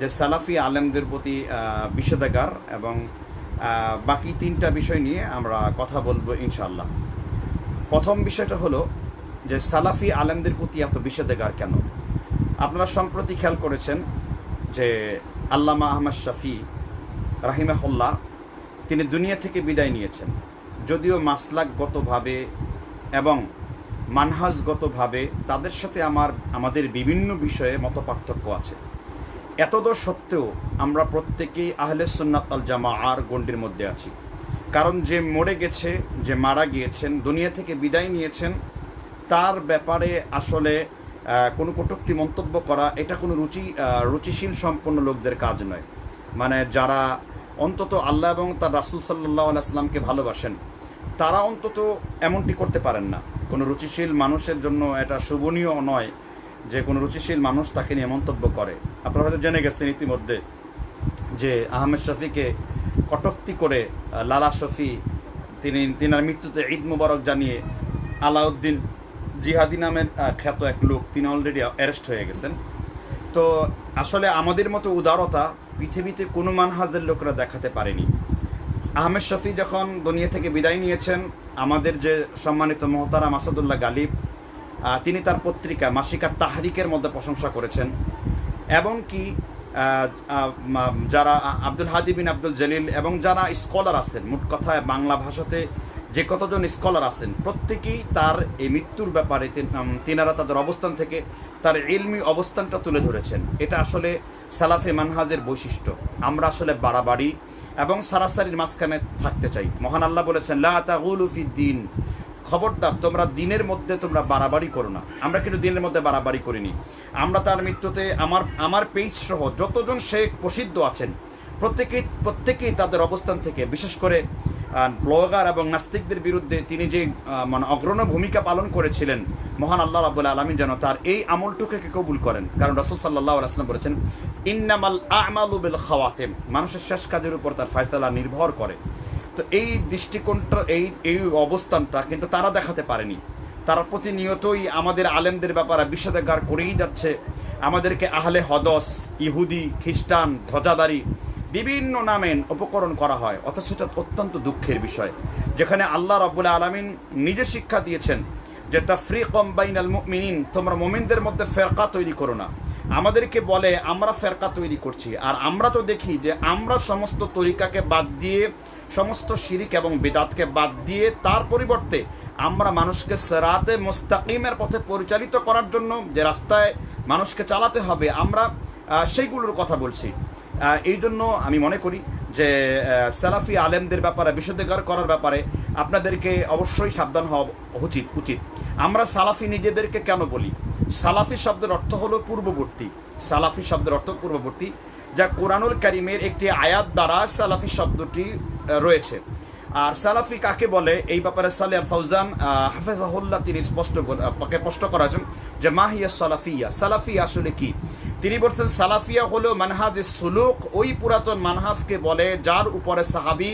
যে সালাফি আলেমদের প্রতি বিষেধাগার এবং বাকি তিনটা বিষয় নিয়ে আমরা কথা বলবো ইনশাআল্লাহ। প্রথম বিষয়টা হলো যে সালাফি আলেমদের প্রতি এত বিষেধাগার কেন। আপনারা সম্প্রতি খেয়াল করেছেন যে আল্লামা আহমদ শফি রাহিমাহুল্লাহ তিনি দুনিয়া থেকে বিদায় নিয়েছেন। যদিও মাসলাকগতভাবে এবং মানহাজগতভাবে তাদের সাথে আমাদের বিভিন্ন বিষয়ে মতপার্থক্য আছে, এতদূর সত্ত্বেও আমরা প্রত্যেকেই আহলে সুন্নাত ওয়াল জামাআর গণ্ডির মধ্যে আছি। কারণ যে মরে গেছে, যে মারা গিয়েছেন, দুনিয়া থেকে বিদায় নিয়েছেন, তার ব্যাপারে আসলে কোনো কটূক্তি মন্তব্য করা এটা কোনো রুচিশীল সম্পন্ন লোকদের কাজ নয়। মানে যারা অন্তত আল্লাহ এবং তার রাসূল সাল্লাল্লাহু আলাইহি ওয়াসাল্লামকে ভালোবাসেন তারা অন্তত এমনটি করতে পারেন না। কোনো রুচিশীল মানুষের জন্য এটা শোভনীয় নয় যে কোনো রুচিশীল মানুষ তাকে নিয়ে মন্তব্য করে। আপনারা হয়তো জেনে গেছেন ইতিমধ্যে যে আহমেদ শফিকে কটূক্তি করে লালা শফি তিনার মৃত্যুতে ঈদ মুবারক জানিয়ে আলাউদ্দিন জিহাদি নামের খ্যাত এক লোক তিনি অলরেডি অ্যারেস্ট হয়ে গেছেন। তো আসলে আমাদের মতো উদারতা পৃথিবীতে কোনো মানহাজের লোকরা দেখাতে পারেনি। আহমেদ শফি যখন দুনিয়া থেকে বিদায় নিয়েছেন, আমাদের যে সম্মানিত মোহতারাম আসাদুল্লাহ গালিব তিনি তার পত্রিকা মাসিকা তাহরিকের মধ্যে প্রশংসা করেছেন, এবং কি যারা আব্দুল হাদি বিন আব্দুল জলিল এবং যারা স্কলার আছেন, মোট কথায় বাংলা ভাষাতে যে কতজন স্কলার আছেন প্রত্যেকেই তার এই মৃত্যুর ব্যাপারে তিনারা তাদের অবস্থান থেকে তার ইলমি অবস্থানটা তুলে ধরেছেন। এটা আসলে সালাফে মানহাজের বৈশিষ্ট্য। আমরা আসলে বাড়াবাড়ি এবং সারাসারির মাঝখানে থাকতে চাই। মহান আল্লাহ বলেছেন লা তাগুলু ফিদ্দিন, খবরদার তোমরা দিনের মধ্যে তোমরা বাড়াবাড়ি করো না। আমরা কিন্তু দিনের মধ্যে বাড়াবাড়ি করিনি। আমরা তার মৃত্যুতে আমার পেজ সহ যতজন শেখ প্রসিদ্ধ আছেন প্রত্যেকেই তাদের অবস্থান থেকে, বিশেষ করে ব্লগার এবং নাস্তিকদের বিরুদ্ধে তিনি যে মানে অগ্রণী ভূমিকা পালন করেছিলেন, মহান আল্লাহ রাব্বুল আলামিন যেন তার এই আমলটুকে কবুল করেন। কারণ রাসূল সাল্লাল্লাহু আলাইহি ওয়াসাল্লাম বলেছেন ইন্নামাল আ'মালু বিল খাওয়াতিম, মানুষের শেষ কাজের উপর তার ফয়সালা নির্ভর করে। তো এই দৃষ্টিকোণটা এই অবস্থানটা কিন্তু তারা দেখাতে পারেনি। তারা প্রতিনিয়তই আমাদের আলেমদের ব্যাপারে বিষেধাগার করেই যাচ্ছে। আমাদেরকে আহলে হদস, ইহুদি, খ্রিস্টান, ধ্বজাধারী বিভিন্ন নামে উপকরণ করা হয়, অথচ এটা অত্যন্ত দুঃখের বিষয়। যেখানে আল্লাহ রাব্বুল আলামিন নিজে শিক্ষা দিয়েছেন যে তাফরিকুম বাইনাল মুমিনিন, তোমরা মুমিনদের মধ্যে ফেরকা তৈরি করো না। আমাদেরকে বলে আমরা ফেরকা তৈরি করছি, আর আমরা তো দেখি যে আমরা সমস্ত তরিকাকে বাদ দিয়ে, সমস্ত শিরিক এবং বিদাতকে বাদ দিয়ে তার পরিবর্তে আমরা মানুষকে সিরাতে মুস্তাকিমের পথে পরিচালিত করার জন্য যে রাস্তায় মানুষকে চালাতে হবে আমরা সেইগুলোর কথা বলছি। এই জন্য আমি মনে করি যে সালাফি আলেমদের ব্যাপারে বিষেধাগার করার ব্যাপারে আপনাদেরকে অবশ্যই সাবধান হওয়া উচিত। আমরা সালাফি নিজেদেরকে কেন বলি? সালাফি শব্দের অর্থ হলো পূর্ববর্তী। সালাফি শব্দের অর্থ পূর্ববর্তী, যা কোরআনুল কারীমের একটি আয়াত দ্বারা সালাফি শব্দটি রয়েছে। আর সালাফি কাকে বলে এই ব্যাপারে সালেহ আল ফাউজান হাফেজাহুল্লাহ তিনি স্পষ্ট করেছেন যে মাহিয়া সালাফিয়া, সালাফিয়া আসলে কি। তিনি বলছেন সালাফিয়া হলো মানহাজ সুলুক, ওই পুরাতন মানহাজকে বলে যার উপরে সাহাবী,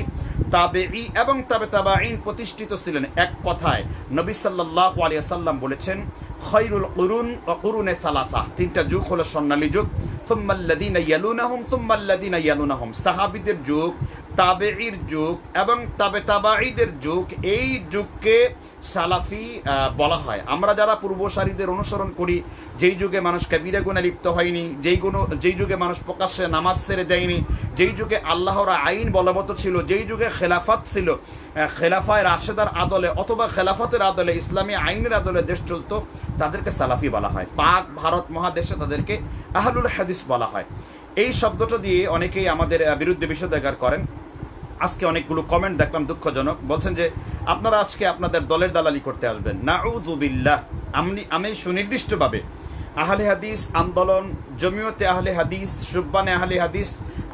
তাবেঈ এবং তাবেঈন প্রতিষ্ঠিত ছিলেন। এক কথায় নবী সাল্লাল্লাহু আলাইহি ওয়াসাল্লাম বলেছেন খায়রুল কুরুন ওয়া কুরুনে সালাসা, তিনটা যুগ হলো স্বর্ণালী যুগ, সুম্মাল্লাযীনা ইয়ালুনাহুম সুম্মাল্লাযীনা ইয়ালুনাহুম, সাহাবীদের যুগ, তাবেঈর যুগ এবং তাবেঈদের যুগ, এই যুগকে সালাফি বলা হয়। আমরা যারা পূর্বসারীদের অনুসরণ করি, যেই যুগে মানুষ কাবিরা গুনাহে লিপ্ত হয়নি, যেই যুগে মানুষ প্রকাশ্যে নামাজ ছেড়ে দেয়নি, যেই যুগে আল্লাহর আইন বলবৎ ছিল, যেই যুগে খেলাফত ছিল, খেলাফায়ে রাশেদার আদলে অথবা খেলাফতের আদলে, ইসলামী আইনের আদলে দেশ চলতো, তাদেরকে সালাফি বলা হয়। পাক ভারত মহাদেশে তাদেরকে আহলুল হাদিস বলা হয়। এই শব্দটা দিয়ে অনেকেই আমাদের বিরুদ্ধে বিষেধাগার করেন। আজকে অনেকগুলো কমেন্ট দেখলাম দুঃখজনক, বলছেন যে আপনারা আজকে আপনাদের দলের দালালি করতে আসবেন। নাউযু বিল্লাহ। আমি সুনির্দিষ্টভাবে আহলে হাদিস আন্দোলন, জমিয়তে আহলে হাদিস, সুব্বানে আহলে হাদিস,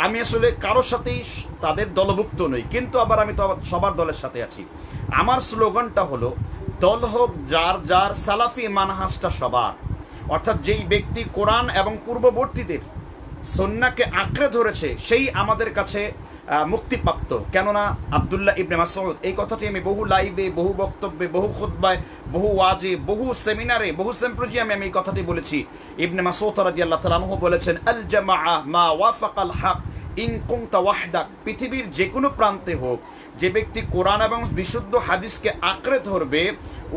আমি আসলে কারোর সাথেই তাদের দলভুক্ত নই, কিন্তু আবার আমি তো সবার দলের সাথে আছি। আমার স্লোগানটা হলো দল হোক যার যার, সালাফি মানহাজটা সবার। অর্থাৎ যেই ব্যক্তি কোরআন এবং পূর্ববর্তীদের সুন্নাহকে আঁকড়ে ধরেছে সেই আমাদের কাছে মুক্তিপ্রাপ্ত। কেননা আব্দুল্লাহ ইবনে মাসউদ, এই কথাটি আমি বহু লাইভে, বহু বক্তব্যে, বহু খুতবায়, বহু ওয়াজে, বহু সেমিনারে, বহু সিম্পোজিয়ামে আমি এই কথাটি বলেছি। ইবনে মাসউদ রাদিয়াল্লাহু তাআলা আনহু বলেছেন, আল জামাআ মা ওয়াফাকাল হক ইন কুনতা ওয়াহদাক। পৃথিবীর যে কোনো প্রান্তে হোক, যে ব্যক্তি কোরআন এবং বিশুদ্ধ হাদিসকে আঁকড়ে ধরবে,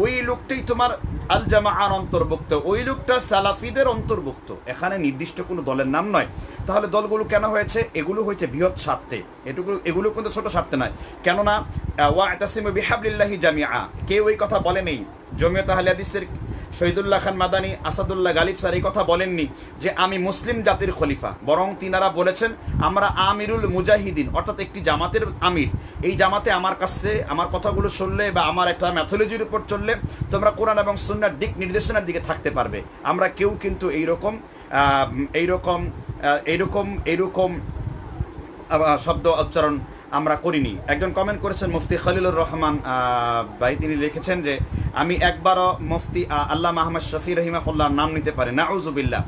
ওই লোকটাই তোমার আল জামাআর অন্তর্ভুক্ত, ওই লোকটা সালাফিদের অন্তর্ভুক্ত। এখানে নির্দিষ্ট কোনো দলের নাম নয়। তাহলে দলগুলো কেন হয়েছে? এগুলো হয়েছে বৃহৎ স্বার্থে, এগুলো কিন্তু ছোট স্বার্থে নয়। কেননা ওয়া'তাসিমু বিহাবলিল্লাহি জামিআ, কেউ এই কথা বলে নেই। জমিয়ত আহলে হাদিসের শহীদুল্লাহ খান মাদানী, আসাদুল্লাহ গালিব স্যার এই কথা বলেননি যে আমি মুসলিম জাতির খলিফা, বরং তিনারা বলেছেন আমরা আমিরুল মুজাহিদিন, অর্থাৎ একটি জামাতের আমির। এই জামাতে আমার কাছে আমার কথাগুলো শুনলে বা আমার একটা ম্যাথোলজির উপর চললে তোমরা কোরআন এবং সুন্নাহর দিক নির্দেশনার দিকে থাকতে পারবে। আমরা কেউ কিন্তু এইরকম শব্দ উচ্চারণ আমরা করিনি। একজন কমেন্ট করেছেন মুফতি খলিলুর রহমান ভাই, তিনি লিখেছেন যে আমি একবারও মুফতি আল্লামা আহমদ শফি রহিমাহুল্লাহর নাম নিতে পারি, নাউজুবিল্লাহ।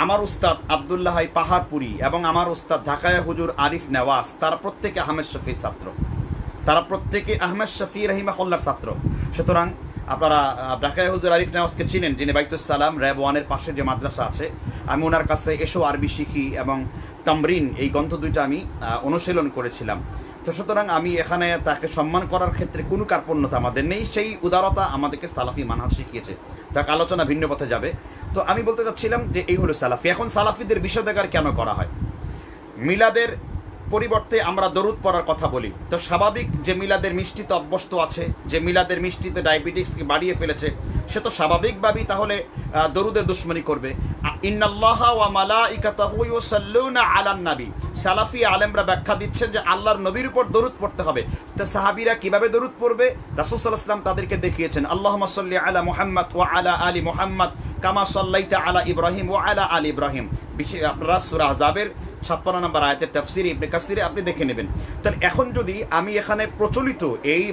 আমার উস্তাদ আব্দুল্লাহ হাই পাহাড়পুরি এবং আমার উস্তাদ ঢাকায় হুজুর আরিফ নেওয়াজ, তারা প্রত্যেকে আহমেদ শফির ছাত্র, তারা প্রত্যেকে আহমেদ শফি রহিমাহুল্লাহর ছাত্র। সুতরাং আপনারা ঢাকায় হুজুর আরিফ নেওয়াজকে চিনেন, যিনি বাইতুস সালাম র্যাব 1-এর পাশে যে মাদ্রাসা আছে। আমি ওনার কাছে এসো আরবি শিখি এবং তামরিন এই গ্রন্থ দুইটা আমি অনুশীলন করেছিলাম। তো সুতরাং আমি এখানে তাকে সম্মান করার ক্ষেত্রে কোনো কার্পণ্যতা আমাদের নেই, সেই উদারতা আমাদেরকে সালাফি মানহাজ শিখিয়েছে। তাকে আলোচনা ভিন্ন পথে যাবে। তো আমি বলতে চাচ্ছিলাম যে এই হলো সালাফি। এখন সালাফিদের বিষোদ্গার কেন করা হয়? মিলাদের পরিবর্তে আমরা দরুদ পড়ার কথা বলি, তো স্বাভাবিক যে মিলাদের মিষ্টিতে অভ্যস্ত আছে, যে মিলাদের মিষ্টিতে ডায়াবেটিসকে বাড়িয়ে ফেলেছে, সে তো স্বাভাবিকভাবেই তাহলে দরুদের দুশ্মনী করবে। ইন্নাল্লাহা ওয়া মালাইকাতাহু ইউসাল্লুনা আলান নবী, সালাফি আলেমরা ব্যাখ্যা দিচ্ছেন যে আল্লাহর নবীর উপর দরুদ পড়তে হবে। তা সাহাবীরা কিভাবে দরুদ পড়বে? রাসূল সাল্লাল্লাহু আলাইহি ওয়াসাল্লাম তাদেরকে দেখিয়েছেন, আল্লাহুম্মা সাল্লি আলা মুহাম্মদ ওয়া আলা আলি মুহাম্মদ কামা সাল্লাইতা আলা ইব্রাহিম ওয়া আলা আলি ইব্রাহিম। আপনারা সূরা আহজাবের 56 নম্বর আয়াতের তাফসীরে ইবনে কাসিরে আপনি দেখে নেবেন। তাহলে এখন যদি আমি এখানে প্রচলিত এই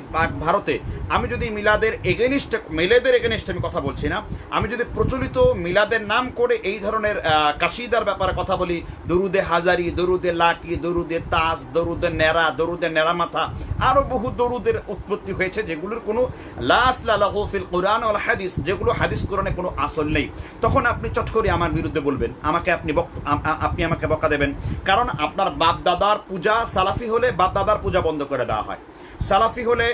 ভারতে আমি যদি মিলাদের এগেনিস্ট আমি কথা বলছি না, আমি যদি প্রচলিত মিলাদের নাম করে এই ধরনের কাশিদার ব্যাপারে কথা বলি, দরুদে হাজারি, দরুদে লাকি, দরুদে তাজ, দরুদে নেরা, দরুদে নেরা মাথা, আরও বহু দরুদের উৎপত্তি হয়েছে যেগুলোর কোনো লা আসলা লাহু ফিল কুরআন ওয়াল হাদিস, যেগুলো হাদিস কোরআনে কোনো আসল নেই। তখন আপনি চট করে আমার বিরুদ্ধে বলবেন, আপনি আমাকে বকা দেবেন। কারণ আপনার বাপ দাদার পূজা, সালাফি হলে বাপ দাদার পূজা বন্ধ করে দেওয়া হয়, সালাফি হলে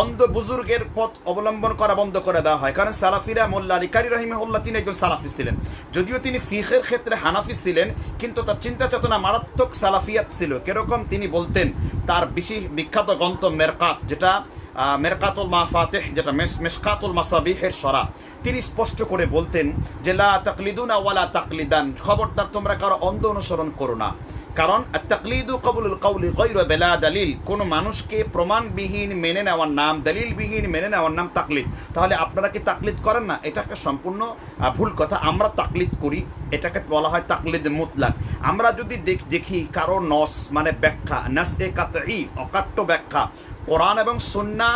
অন্ধ বুজুর্গের পথ অবলম্বন করা বন্ধ করে দেওয়া হয়। কারণ সালাফিরা, মোল্লা আলী কারি রহিমাহুল্লাহ তিনি একজন সালাফি ছিলেন, যদিও তিনি ফিকহের ক্ষেত্রে হানাফি ছিলেন, কিন্তু তার চিন্তা চেতনা মারাত্মক সালাফিয়াত ছিল। কিরকম? তিনি বলতেন তার বিখ্যাত গ্রন্থ মেরকাত, যেটা মেরকাতুল মাফাতিহ, যেটা মিশকাতুল মাসাবিহের সরা, তিনি স্পষ্ট করে বলতেন যে লা তাকলিদুনা ওয়ালা তাকলিদান, খবরদার তোমরা কারো অন্ধ অনুসরণ করো না। কারণ তাকলিদু কবুলুল কওলি গায়রু বিলা দলিল, কোনো মানুষকে প্রমাণবিহীন মেনে নেওয়ার নাম, দলিলবিহীন মেনে নেওয়ার নাম তাকলিদ। তাহলে আপনারা কি তাকলিদ করেন না? এটা একটা সম্পূর্ণ ভুল কথা। আমরা তাকলিদ করি, এটাকে বলা হয় তাকলিদ মুতলাক। আমরা যদি দেখি কারো নস মানে ব্যাখ্যা, নাসে কাতঈ অকাট্য ব্যাখ্যা কোরআন এবং সুন্নাহ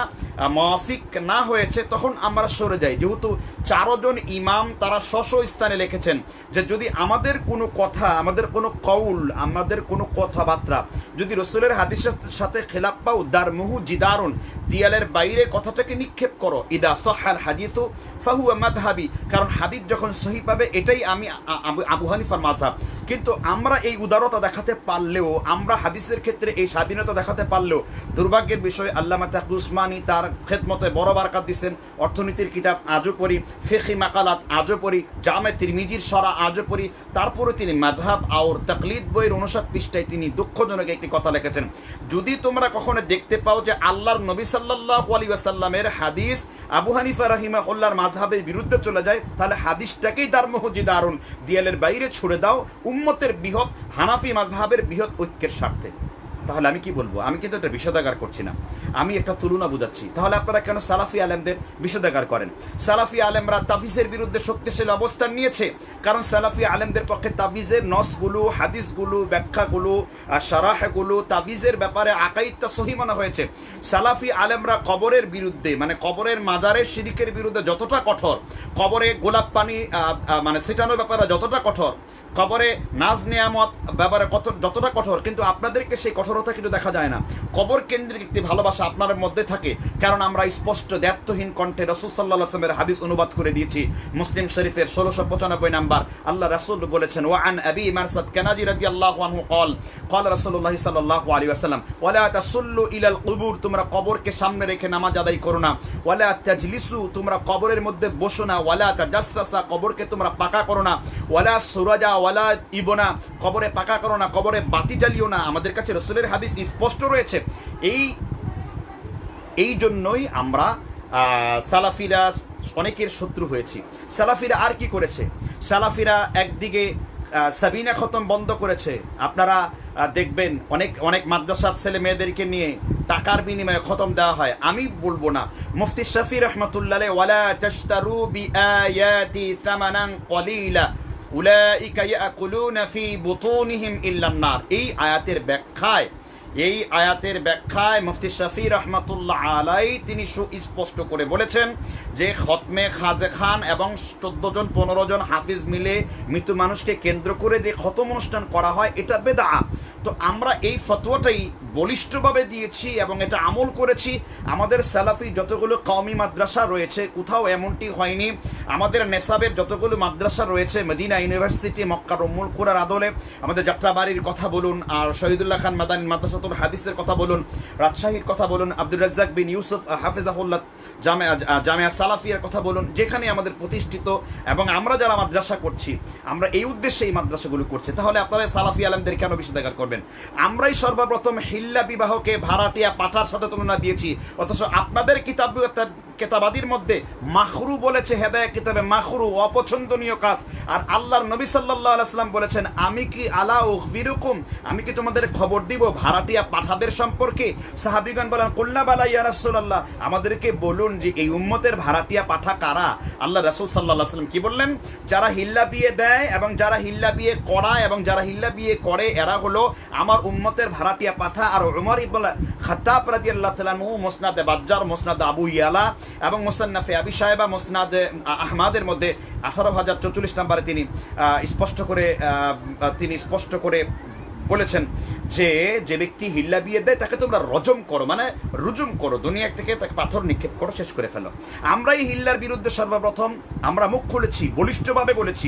মাফিক না হয়েছে, তখন আমরা সরে যাই। যেহেতু 4 জন ইমাম তারা স্ব স্থানে লিখেছেন যে যদি আমাদের কোনো কথা, আমাদের কোনো কৌল, আমাদের কোনো কথাবার্তা যদি রসুলের হাদিসের সাথে খেলাপ পাও, দারমুহু জিদারুন, দিয়ালের বাইরে কথাটাকে নিক্ষেপ করো। ইদা সহাল হাদিসু ফাহুয়া মাযহাবি, কারণ হাদিস যখন সহি পাবে এটাই আমি আবু হানিফার মাযহাব। কিন্তু আমরা এই উদারতা দেখাতে পারলেও, আমরা হাদিসের ক্ষেত্রে এই স্বাধীনতা দেখাতে পারলেও, দুর্ভাগ্যের বিষয় আল্লামা তাকি উসমানী তার খেদমতে বড় বারাকাত দিচ্ছেন। অর্থনীতির কিতাব আজও পড়ি, ফিকহি মাকালাত আজও পড়ি, জামে তিরমিজির সরা আজও পড়ি। তারপরে তিনি মাযহাব আর তাকলিদ বইয়ের 59 পৃষ্ঠায় তিনি দুঃখজনক একটি কথা লিখেছেন, যদি তোমরা কখনো দেখতে পাও যে আল্লাহর নবী সাল্লাল্লাহু আলাইহি ওয়াসাল্লামের হাদিস আবু হানিফা রাহিমাহুল্লাহর মাযহাবের বিরুদ্ধে চলে যায়, তাহলে হাদিসটাকেই দারমুহু জিদারুন, দিয়ালের বাইরে ছুড়ে দাও উম্মতের বৃহৎ হানাফি মাযহাবের বৃহৎ ঐক্যের স্বার্থে। তাহলে আমি কি বলবো? আমি কিন্তু একটা বিষোদ্গার করছি না, আমি একটা তুলনা বুঝাচ্ছি। তাহলে আপনারা কেন সালাফি আলেমদের বিষোদ্গার করেন? সালাফি আলেমরা তাফিজের বিরুদ্ধে শক্তিশালী অবস্থান নিয়েছে, কারণ সালাফি আলেমদের পক্ষে তাফিজের নসগুলো, হাদিসগুলো, ব্যাখ্যাগুলো, শারাহগুলো, তাফিজের ব্যাপারে আকাইদটা সহি মনে হয়েছে। সালাফি আলেমরা কবরের বিরুদ্ধে, মানে কবরের মাজারের শিরিকের বিরুদ্ধে যতটা কঠোর, কবরে গোলাপ পানি মানে ছিটানোর ব্যাপারে যতটা কঠোর, কবরে নাজ নেয়ামত ব্যাপারে যতটা কঠোর, কিন্তু আপনাদেরকে সেই কঠোরতা কিন্তু দেখা যায় না। কবর কেন্দ্রিক একটি ভালোবাসা আপনার মধ্যে থাকে, কারণ আমরা স্পষ্ট দ্ব্যর্থহীন কণ্ঠে রাসূল সাল্লাল্লাহু আলাইহি ওয়াসাল্লামের হাদিস অনুবাদ করে দিয়েছি। মুসলিম শরীফের 1695 নাম্বার, আল্লাহ রাসূল বলেছেন, ওয়া আন আবি মারসাদ কানাজি রাদিয়াল্লাহু আনহু قال قال রাসূলুল্লাহ সাল্লাল্লাহু আলাইহি ওয়াসাল্লাম ওয়ালা তাসুল্লু ইলাল কুবুর, তোমরা কবরকে সামনে রেখে নামাজ আদায় করো না। ওয়ালা তাজলিসু, তোমরা কবরের মধ্যে বসো না। ওয়ালা তাজাসসাসা, কবরকে তোমরা পাকা করো না। ওয়ালা সুরাজা ওয়ালা ইবনা, কবরে পাকা করো না, কবরে বাতি জ্বালিও না। আমাদের কাছে রাসূলের হাদিস স্পষ্ট রয়েছে। এই জন্যই আমরা সালাফিরা অনেকের শত্রু হয়েছি। সালাফিরা আর কি করেছে? সালাফিরা একদিকে সাবিনা খতম বন্ধ করেছে। আপনারা দেখবেন অনেক মাদ্রাসার ছেলে মেয়েদেরকে নিয়ে টাকার বিনিময়ে খতম দেওয়া হয়। আমি বলবো না, মুফতি শফি রহমতুল্লাহ আলাইহি, ওয়ালা তাশতারু বিআয়াতি সামানান কলিলা উলাইকা ইয়াকুলুনা ফি বুতুনিহিম ইল্লান নার। এই আয়াতের ব্যাখ্যায় মুফতি শফি রহমতুল্লাহ আলাই তিনি সুস্পষ্ট করে বলেছেন যে খতমে খাজে খান এবং 14 জন 15 জন হাফিজ মিলে মৃত মানুষকে কেন্দ্র করে যে খতম অনুষ্ঠান করা হয়, এটা বেদআ। তো আমরা এই ফতোয়াটাই বলিষ্ঠভাবে দিয়েছি এবং এটা আমল করেছি। আমাদের সালাফি যতগুলো কওমি মাদ্রাসা রয়েছে, কোথাও এমনটি হয়নি। আমাদের নেসাবের যতগুলো মাদ্রাসা রয়েছে, মদিনা ইউনিভার্সিটি, মক্কার উম্মুল কুরার আদলে, আমাদের যাত্রাবাড়ির কথা বলুন, আর শহীদুল্লাহ খান মাদানী মাদ্রাসাতুল হাদিসের কথা বলুন, রাজশাহীর কথা বলুন, আব্দুর রাজ্জাক বিন ইউসুফ হাফিজাহুল্লাহ জামিয়া সালাফিয়ার কথা বলুন, যেখানে আমাদের প্রতিষ্ঠিত এবং আমরা যারা মাদ্রাসা করছি, আমরা এই উদ্দেশ্যে এই মাদ্রাসাগুলো করছি। তাহলে আপনারা সালাফি আলেমদের কেন বিষেধাগার করবেন? আমরাই সর্বপ্রথম হিল্লা বিবাহকে ভাড়াটিয়া পাঠার সাথে তুলনা দিয়েছি, অথচ আপনাদের কেতাবাদির মধ্যে মাখরু বলেছে, হেদায়েত কিতাবে মাখরু অপছন্দনীয় কাজ। আর আল্লাহর নবী সাল্লাল্লাহু আলাইহি ওয়াসাল্লাম বলেছেন, আমি কি আলা উখবিরুকুম, আমি কি তোমাদের খবর দিব ভাড়াটিয়া পাঠাদের সম্পর্কে? সাহাবীগণ বলেন, কুল্লা বালা ইয়া রাসূলুল্লাহ, আমাদেরকে বলুন যে এই উম্মতের ভাড়াটিয়া পাঠা কারা? আল্লাহ রাসূল সাল্লাল্লাহু আলাইহি ওয়াসাল্লাম কি বললেন? যারা হিল্লা বিয়ে দেয় এবং যারা হিল্লা বিয়ে করায় এবং যারা হিল্লা বিয়ে করে, এরা হলো আমার উম্মতের ভাড়াটিয়া পাঠা। আর উমর ইবনে খাত্তাব রাদিয়াল্লাহু তাআলা আনহু মুসনাদে বাজ্জার, মুসনাদ আবু ইয়ালা এবং মুসান্নাফে আবি সাহেবা, মুসনাদ আহমদের মধ্যে 18044 নম্বরে তিনি স্পষ্ট করে বলেছেন যে ব্যক্তি হিল্লা বিয়ে দেয় তাকে তোমরা রজম করো, মানে রুজুম করো, দুনিয়া থেকে তাকে পাথর নিক্ষেপ করো, শেষ করে ফেলো। আমরা এই হিল্লার বিরুদ্ধে সর্বপ্রথম আমরা মুখ খুলেছি, বলিষ্ঠভাবে বলেছি।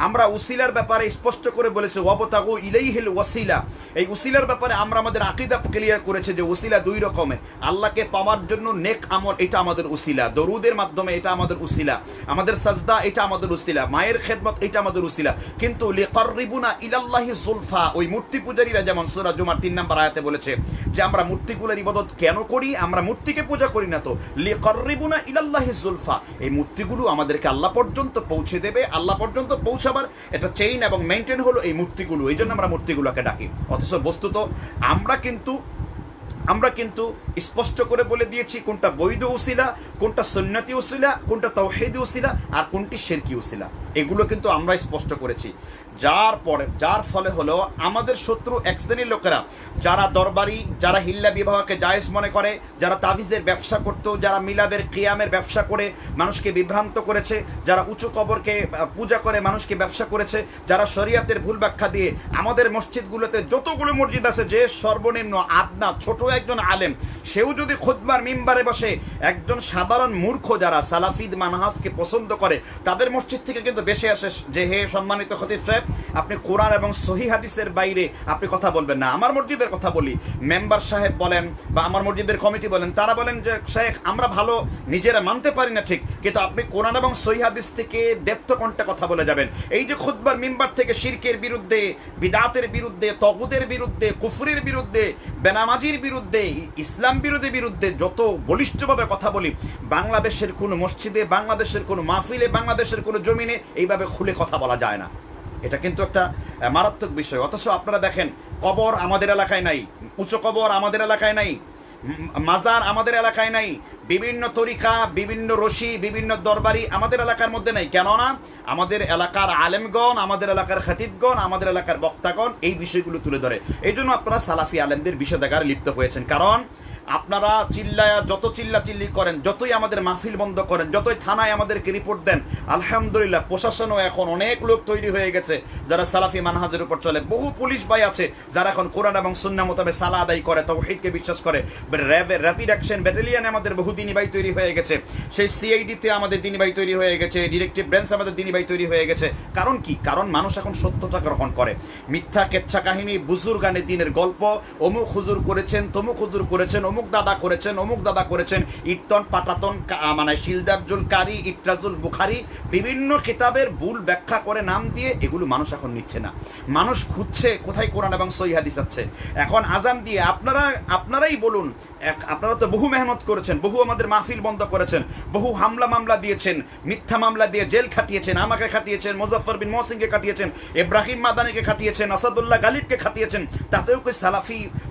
আমরা উসিলার ব্যাপারে স্পষ্ট করে বলেছি, ওয়াবতাগু ইলাইহিল ওয়াসিলা। এই উসিলার ব্যাপারে আমরা আমাদের আকীদা ক্লিয়ার করেছে যে উসিলা দুই রকমের। আল্লাহকে পাওয়ার জন্য নেক আমল, এটা আমাদের উসিলা। দরুদের মাধ্যমে এটা আমাদের উসিলা। আমাদের সাজদা, এটা আমাদের উসিলা। মায়ের খেদমত, এটা আমাদের উসিলা। কিন্তু লিকাররিবুনা ইলাল্লাহি যুলফা, ওই মূর্তি পূজারীরা যেমন সূরা জুমার 3 নম্বর আয়াতে বলেছে যে আমরা মূর্তিগুলোর ইবাদত কেন করি? আমরা মূর্তিকে পূজা করি না তো, লিকাররিবুনা ইলাল্লাহি যুলফা, এই মূর্তিগুলো আমাদেরকে আল্লাহ পর্যন্ত পৌঁছে দেবে। আল্লাহ পর্যন্ত পৌঁছাবার একটা চেইন এবং মেইনটেইন হলো এই মূর্তিগুলো, এই জন্য আমরা মূর্তিগুলোকে ডাকি। অথচ বস্তুত আমরা কিন্তু স্পষ্ট করে বলে দিয়েছি কোনটা বৈধ উসিলা, কোনটা সুন্নতি উসিলা, কোনটা তাওহীদি উসিলা, আর কোনটি শিরকি উসিলা। এগুলো কিন্তু আমরা স্পষ্ট করেছি। যার ফলে হলো আমাদের শত্রু এক শ্রেণীর লোকেরা, যারা দরবারি, যারা হিল্লা বিবাহকে জায়েজ মনে করে, যারা তাবিজের ব্যবসা করতো, যারা মিলাদের কিয়ামের ব্যবসা করে মানুষকে বিভ্রান্ত করেছে, যারা উঁচু কবরকে পূজা করে মানুষকে ব্যবসা করেছে, যারা শরিয়াতের ভুল ব্যাখ্যা দিয়ে আমাদের মসজিদগুলোতে যতগুলো মসজিদ আছে, যে সর্বনিম্ন আদনা ছোট একজন আলেম, সেও যদি খুতবার মিম্বারে বসে, একজন সাধারণ মূর্খ যারা সালাফিদ মানহাজকে পছন্দ করে, তাদের মসজিদ থেকে কিন্তু বেশি আসে যে, হে সম্মানিত খতিব সাহেব, আপনি কোরআন এবং সহিহ হাদিসের বাইরে আপনি কথা বলবেন না। আমার মসজিদের কথা বলি, মেম্বার সাহেব বলেন বা আমার মসজিদের কমিটি বলেন, তারা বলেন যে শেখ আমরা ভালো নিজেরা মানতে পারি না ঠিক, কিন্তু আপনি কোরআন এবং সহিহ হাদিস থেকে দেপ্ত কণ্ঠে কথা বলে যাবেন। এই যে খুতবার মিম্বার থেকে শিরকের বিরুদ্ধে, বিদাতের বিরুদ্ধে, তগুদের বিরুদ্ধে, কুফরির বিরুদ্ধে, বেনামাজির বিরুদ্ধে, ইসলাম বিরুদ্ধে যত বলিষ্ঠভাবে কথা বলি, বাংলাদেশের কোনো মসজিদে, বাংলাদেশের কোনো মাহফিলে, বাংলাদেশের কোনো জমিনে এইভাবে খুলে কথা বলা যায় না। এটা কিন্তু একটা মারাত্মক বিষয়। অথচ আপনারা দেখেন, কবর আমাদের এলাকায় নাই, উঁচু কবর আমাদের এলাকায় নাই, মাজার আমাদের এলাকায় নাই, বিভিন্ন তরিকা, বিভিন্ন রশি, বিভিন্ন দরবারি আমাদের এলাকার মধ্যে নাই। কেননা আমাদের এলাকার আলেমগণ, আমাদের এলাকার খতিবগণ, আমাদের এলাকার বক্তাগণ এই বিষয়গুলো তুলে ধরে। এই জন্য আপনারা সালাফি আলেমদের বিষেধাগারে লিপ্ত হয়েছেন। কারণ আপনারা যত চিল্লাচিল্লি করেন, যতই আমাদের মাহফিল বন্ধ করেন, যতই থানায় আমাদেরকে রিপোর্ট দেন, আলহামদুলিল্লাহ প্রশাসনও এখন অনেক লোক তৈরি হয়ে গেছে যারা সালাফি মানহাজের উপর চলে। বহু পুলিশ ভাই আছে যারা এখন কোরআন এবং সুন্নাহ মোতাবেক সালাহ আদায় করে, তাওহীদকে বিশ্বাস করে। র্যাপিড অ্যাকশন ব্যাটালিয়নে আমাদের বহু দিনী ভাই তৈরি হয়ে গেছে, সেই সিআইডিতে আমাদের দিনী ভাই তৈরি হয়ে গেছে, ডিরেক্টিভ ব্রাঞ্চ আমাদের দিনী ভাই তৈরি হয়ে গেছে। কারণ কি? কারণ মানুষ এখন সত্যতা গ্রহণ করে। মিথ্যা কেচ্ছা কাহিনী, বুজুর্গানে দিনের গল্প, অমুক হুজুর করেছেন, তমুক হুজুর করেছেন, অমুক দাদা করেছেন, অমুক দাদা করেছেন, ইটতন পাটাতন মানে শিলদারজুল কারি, ইটরাজুল বুখারি, বিভিন্ন কিতাবের ভুল ব্যাখ্যা করে নাম দিয়ে এগুলো মানুষ এখন নিচ্ছে না। মানুষ খুঁজছে কোথায় কোরআন এবং সহিহ হাদিস আছে। এখন আজান দিয়ে আপনারাই বলুন, আপনারা তো বহু মেহনত করেছেন, বহু আমাদের মাহফিল বন্ধ করেছেন, বহু হামলা মামলা দিয়েছেন, মিথ্যা মামলা দিয়ে জেল খাটিয়েছেন, আমাকে খাটিয়েছেন, মুজাফফর বিন মহসিনকে খাটিয়েছেন, ইব্রাহিম মাদানিকে খাটিয়েছেন, আসাদুল্লাহ গালিবকে খাটিয়েছেন। তাতেও কি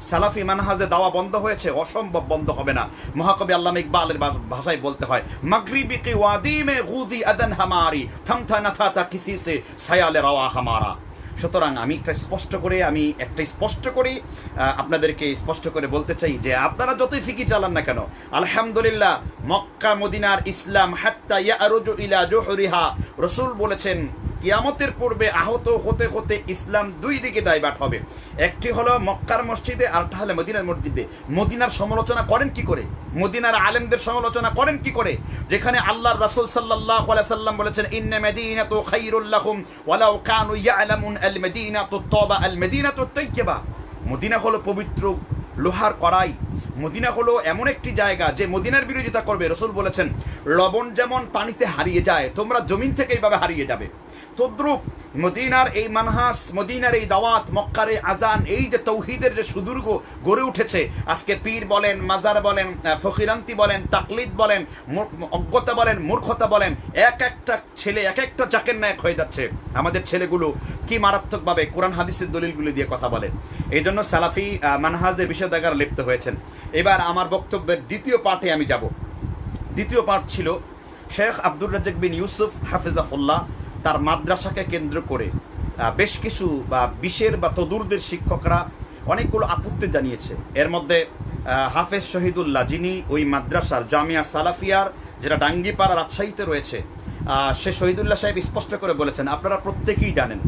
সালাফি মানহাজে দাওয়া বন্ধ হয়েছে? অসম্ভব, বন্ধ হবে না। মহাকবি আল্লামা ইকবালের ভাষায় বলতে হয়, মাগরিবি কি ওয়াদি মে গুদি আদান হামারি থমথা না থা কিসি সে সায়ালে রাওয়া হামারা। সুতরাং আমি একটা স্পষ্ট করে আপনাদেরকে স্পষ্ট করে বলতে চাই যে আপনারা যতই ফিকি চালান না কেন, আলহামদুলিল্লাহ মক্কা মদিনার ইসলাম হাত্তা ইয়ারুজু ইলা জুহরিহা, রাসূল বলেছেন কিয়ামতের পূর্বে আহত হতে হতে ইসলাম দুই দিকে ডাইভার্ট হবে। একটি হলো মক্কার মসজিদে, আরটা হলো মদিনার মসজিদে। মদিনার সমালোচনা করেন কি করে? মদিনার আলেমদের সমালোচনা করেন কি করে? যেখানে আল্লাহর রাসূল সাল্লাল্লাহু আলাইহি সাল্লাম বলেছেন, ইন্না মাদিনাতু খায়রুল লাহুম ওয়ালাউ কানু ইয়ালামুন আল মাদিনাতু তাবা আল মাদিনাতু তাইয়্যিবা। মদিনা হলো পবিত্র লোহার কড়াই। মদিনা হলো এমন একটি জায়গা যে মদিনার বিরোধিতা করবে। রাসূল বলেছেন, লবণ যেমন পানিতে হারিয়ে যায়, তোমরা জমিন থেকে এইভাবে হারিয়ে যাবে। তদ্রূপ মদিনার এই মানহাস, মদিনার এই দাওয়াত, মক্কার এই আজান, এই যে তৌহিদের যে সুদূর্ঘ গড়ে উঠেছে, আজকে পীর বলেন, মাজার বলেন, ফকিরান্তি বলেন, তাকলিদ বলেন, অজ্ঞতা বলেন, মূর্খতা বলেন, এক একটা ছেলে এক একটা জাকের নায়ক হয়ে যাচ্ছে। আমাদের ছেলেগুলো কি মারাত্মকভাবে কোরআন হাদিসের দলিলগুলি দিয়ে কথা বলে। এই জন্য সালাফি মানহাজের বিষয়দাগার লিপ্ত হয়েছেন। এবার আমার বক্তব্যের দ্বিতীয় পার্টে আমি যাব। দ্বিতীয় পার্ট ছিল শেখ আব্দুর রাজ্জাক বিন ইউসুফ হাফিজাহুল্লাহ তার মাদ্রাসাকে কেন্দ্র করে বেশ কিছু বিশের বা তদুরদের শিক্ষকরা অনেকগুলো আপত্তি জানিয়েছে। এর মধ্যে হাফেজ শহীদুল্লাহ, যিনি ওই মাদ্রাসার জামিয়া সালাফিয়ার, যেটা ডাঙ্গিপাড়া রাজশাহীতে রয়েছে, সে শহীদুল্লাহ সাহেব স্পষ্ট করে বলেছেন, আপনারা প্রত্যেকেই জানেন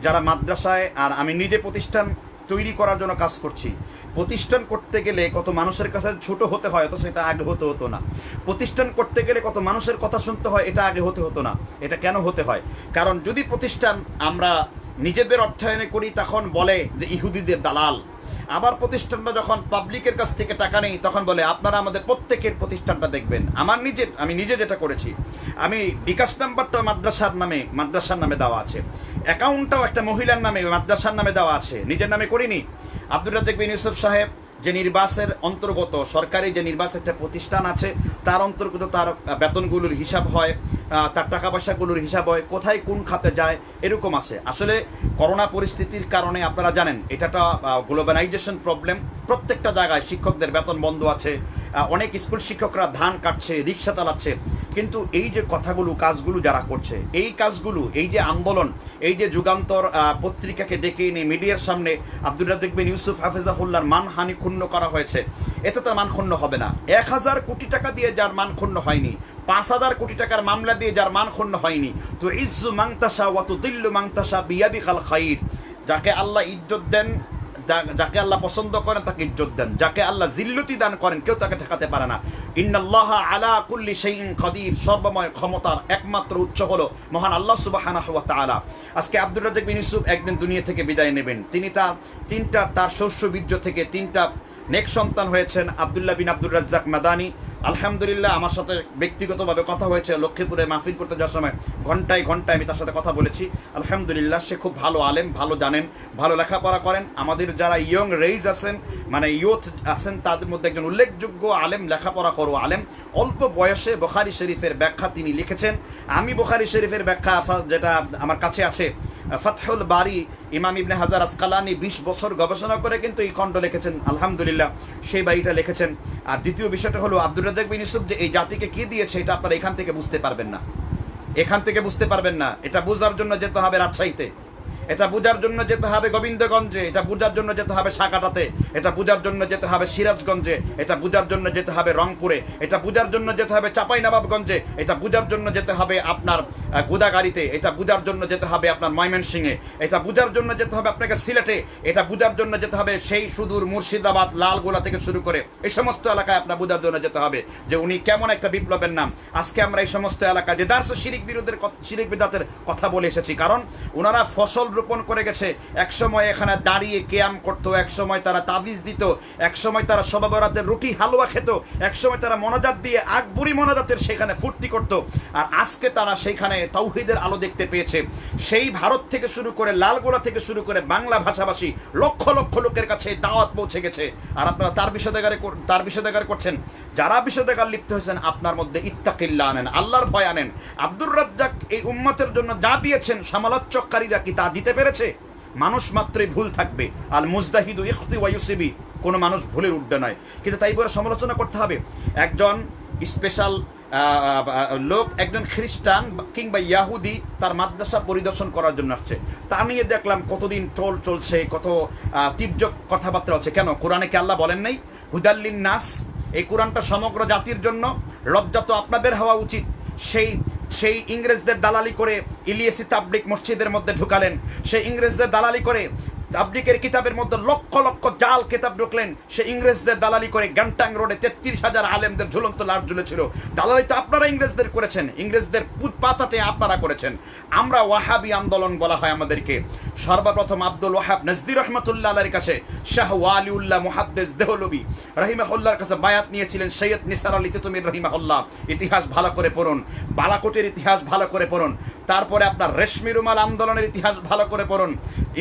যারা মাদ্রাসায়, আর আমি নিজে প্রতিষ্ঠান তৈরি করার জন্য কাজ করছি, প্রতিষ্ঠান করতে গেলে কত মানুষের কাছে ছোট হতে হয়, অথচ এটা আগে হতো না। প্রতিষ্ঠান করতে গেলে কত মানুষের কথা শুনতে হয়, এটা আগে হতো না। এটা কেন হতে হয়? কারণ যদি প্রতিষ্ঠান আমরা নিজেদের অর্থায়নে করি তখন বলে যে ইহুদিদের দালাল। আবার প্রতিষ্ঠানটা যখন পাবলিকের কাছ থেকে টাকা নেই তখন বলে আপনারা আমাদের প্রত্যেকের প্রতিষ্ঠানটা দেখবেন। আমি নিজে যেটা করেছি, আমি বিকাশ নাম্বারটা মাদ্রাসার নামে দেওয়া আছে, অ্যাকাউন্টটাও একটা মহিলার নামে মাদ্রাসার নামে দেওয়া আছে, নিজের নামে করিনি। আব্দুর রাজ্জাক বিন ইউসুফ সাহেব যে নির্বাসের অন্তর্গত, সরকারি যে নির্বাস একটা প্রতিষ্ঠান আছে, তার অন্তর্গত তার বেতনগুলোর হিসাব হয়, তার টাকা পয়সাগুলোর হিসাব হয়, কোথায় কোন খাতে যায়, এরকম আছে। আসলে করোনা পরিস্থিতির কারণে আপনারা জানেন এটা গ্লোবালাইজেশন প্রবলেম। প্রত্যেকটা জায়গায় শিক্ষকদের বেতন বন্ধ আছে, অনেক স্কুল শিক্ষকরা ধান কাটছে, রিক্সা চালাচ্ছে। কিন্তু এই যে কথাগুলো, কাজগুলো যারা করছে, এই কাজগুলো, এই যে আন্দোলন, এই যে যুগান্তর পত্রিকাকে ডেকে এনে মিডিয়ার সামনে আব্দুর রাজ্জাক বিন ইউসুফ হাফিজাহুল্লাহর মানহানি ক্ষুণ্ণ করা হয়েছে, এতে তার মান ক্ষুণ্ণ হবে না। 1000 কোটি টাকা দিয়ে যার মান ক্ষুণ্ণ হয়নি, 5000 কোটি টাকার মামলা দিয়ে যার মান ক্ষুণ্ণ হয়নি, তো ইজ্জু মাংতাসা ওয়া তুদিল্লু মাংতাসা বিয়াদিকাল খাইর। যাকে আল্লাহ ইজ্জত দেন, যাকে আল্লাহ পছন্দ করেন তাকে ইজ্জত দেন, যাকে আল্লাহ জিল্লতি দান করেন কেউ তাকে ঠেকাতে পারে না। ইন্নাল্লাহা আলা কুল্লি শাইইন কাদির, সর্বময় ক্ষমতার একমাত্র উৎস হলো মহান আল্লাহ সুবহানাহু ওয়া তাআলা। আজকে আব্দুর রাজ্জাক বিন ইউসুফ একদিন দুনিয়া থেকে বিদায় নেবেন। তিনি তার শস্য বীর্য থেকে 3টা নেক সন্তান হয়েছেন। আব্দুল্লাহ বিন আব্দুর রাজ্জাক মাদানী, আলহামদুলিল্লাহ আমার সাথে ব্যক্তিগতভাবে কথা হয়েছে, লক্ষ্মীপুরে মাহফিল করতে যাওয়ার সময় ঘন্টায় আমি তার সাথে কথা বলেছি। আলহামদুলিল্লাহ সে খুব ভালো আলেম, ভালো জানেন, ভালো লেখাপড়া করেন। আমাদের যারা ইয়ং রেইজ আছেন, মানে ইয়ুথ আছেন, তাদের মধ্যে একজন উল্লেখযোগ্য আলেম, লেখাপড়া করো আলেম। অল্প বয়সে বুখারী শরীফের ব্যাখ্যা তিনি লিখেছেন। আমি বুখারী শরীফের ব্যাখ্যা যেটা আমার কাছে আছে, ফাতহুল বারি, ইমাম ইবনে হাজার আসকালানি 20 বছর গবেষণা করে কিন্তু এই খণ্ড লিখেছেন, আলহামদুলিল্লাহ সেই বাড়িটা লিখেছেন। আর দ্বিতীয় বিষয়টা হলো আব্দুর রাজ্জাক বিন ইউসুফ যে এই জাতিকে কি দিয়েছে, এটা আপনারা এখান থেকে বুঝতে পারবেন না। এটা বোঝার জন্য যেতে হবে রাজশাহীতে, এটা বোঝার জন্য যেতে হবে গোবিন্দগঞ্জে, এটা বোঝার জন্য যেতে হবে সাকাটাতে, এটা বোঝার জন্য যেতে হবে সিরাজগঞ্জে, এটা বোঝার জন্য যেতে হবে রংপুরে, এটা বোঝার জন্য যেতে হবে চাঁপাইনবাবগঞ্জে, এটা বোঝার জন্য যেতে হবে আপনার গোদাগাড়িতে, এটা বোঝার জন্য যেতে হবে আপনার ময়মনসিংহে, এটা বোঝার জন্য যেতে হবে আপনাকে সিলেটে, এটা বোঝার জন্য যেতে হবে সেই সুদূর মুর্শিদাবাদ লালগোলা থেকে শুরু করে এই সমস্ত এলাকায় আপনার বোঝার জন্য যেতে হবে যে উনি কেমন একটা বিপ্লবের নাম। আজকে আমরা এই সমস্ত এলাকায় যে দার্স শিরিক বিরোধের শিরিক বিদাতের কথা বলে এসেছি, কারণ ওনারা ফসল রোপণ করে গেছে। একসময় এখানে দাঁড়িয়ে কেয়াম করতো, একসময় তারা তাবিজ দিত, একসময় তারা শবে বরাতের রুটি হালুয়া খেত, একসময় তারা মনাজাত দিয়ে আকবরী মনাজাতের সেখানে ফুর্তি করত। আর আজকে তারা সেইখানে তাওহীদের আলো দেখতে পেয়েছে। সেই ভারত থেকে শুরু করে লালগোলা থেকে শুরু করে বাংলা ভাষাভাষী লক্ষ লক্ষ লোকের কাছে দাওয়াত পৌঁছে গেছে। আর আপনারা তার বিষেধাগার করছেন। যারা বিষেধাগার লিপ্ত হয়েছেন আপনার মধ্যে ইত্তাকিল্লাহ আনেন, আল্লাহর ভয় আনেন। আব্দুর রাজ্জাক এই উম্মতের জন্য যা দিয়েছেন সমালোচককারীরা কি তা দিতে পেরেছে? মানুষ মাত্রই ভুল থাকবে। আল মুজদাহিদু ইখতি ওয়া ইউসিবি, কোনো মানুষ ভুলের ঊর্ধ্বে নয়, কিন্তু তাই বলে সমালোচনা করতে হবে। একজন স্পেশাল লোক, একজন খ্রিস্টান কিংবা ইয়াহুদি তার মাদ্রাসা পরিদর্শন করার জন্য আসছে, তা নিয়ে দেখলাম কতদিন ট্রোল চলছে, কত তীর্যক কথাবার্তা হচ্ছে। কেন? কোরআনে কি আল্লাহ বলেন নাই হুদাল্লিন নাস? এই কোরআনটা সমগ্র জাতির জন্য। লজ্জা তো আপনাদের হওয়া উচিত। সেই ইংরেজদের দালালি করে ইলিয়াসি তাবলিগ মসজিদের মধ্যে ঢুকালেন, সেই ইংরেজদের দালালি করে তাবলিগের কিতাবের মধ্যে লক্ষ লক্ষ জাল কিতাব ঢুকলেন, সে ইংরেজদের দালালি করে গ্যাংটাং রোডে 33,000 আলেমদের ঝুলন্ত লাশ ঝুলেছিল। দালালি তো আপনারা ইংরেজদের করেছেন, ইংরেজদের পাতাটে আপনারা করেছেন। আমরা ওয়াহাবি আন্দোলন বলা হয় আমাদেরকে। সর্বপ্রথম আব্দুল ওয়াহাব নজদি রহমতুল্লাহ আলাইহির কাছে শাহ ওয়ালিউল্লাহ মুহাদ্দিস দেহলভী রাহিমাহুল্লাহর কাছে বায়াত নিয়েছিলেন সৈয়দ নিসার আলী তিতুমির রাহিমাহুল্লাহ। ইতিহাস ভালো করে পড়ুন, বালাকোটের ইতিহাস ভালো করে পড়ুন, তারপরে আপনার রেশমি রুমাল আন্দোলনের ইতিহাস ভালো করে পড়ুন,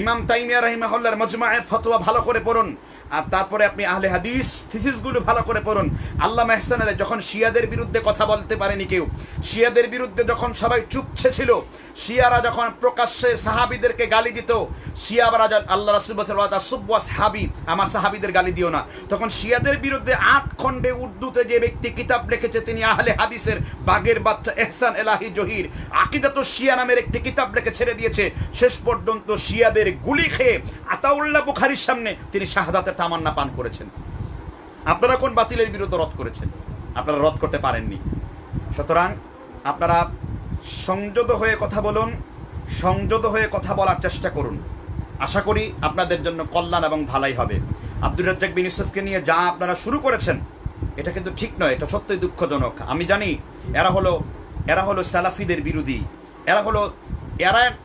ইমাম তাইমিয়া রাহিমাহুল্লাহর মজমায়ে ফতোয়া ভালো করে পড়ুন, আর তারপরে আপনি আহলে হাদিস থিসিসগুলো ভালো করে পড়ুন। আল্লামা ইহসান আলী যখন শিয়াদের বিরুদ্ধে কথা বলতে পারেনি কেউ, শিয়াদের বিরুদ্ধে যখন সবাই চুপছে ছিল, শিয়ারা যখন প্রকাশ্যে সাহাবীদেরকে গালি দিত, শিয়ারা আল্লাহ রাসূল সুবওয়া সাহাবী, আমার সাহাবীদের গালি দিও না, তখন শিয়াদের বিরুদ্ধে 8 খণ্ডে উর্দুতে যে ব্যক্তি কিতাব লিখেছে তিনি আহলে হাদিসের বাগের বাচ্চা এহসান এলাহি জহির আকিদাতু শিয়া নামের একটি কিতাব লিখে ছেড়ে দিয়েছে। শেষ পর্যন্ত শিয়াদের গুলি খেয়ে আতাউল্লাহ বুখারীর সামনে তিনি শাহাদাতের তামান্না পান করেছেন। আপনারা কোন বাতিলের বিরুদ্ধে রদ করেছেন? আপনারা রদ করতে পারেননি। সুতরাং আপনারা সংযত হয়ে কথা বলুন, সংযত হয়ে কথা বলার চেষ্টা করুন। আশা করি আপনাদের জন্য কল্যাণ এবং ভালাই হবে। আব্দুর রাজ্জাক বিন ইউসুফকে নিয়ে যা আপনারা শুরু করেছেন এটা কিন্তু ঠিক নয়, এটা সত্যই দুঃখজনক। আমি জানি এরা হলো সালাফিদের বিরোধী,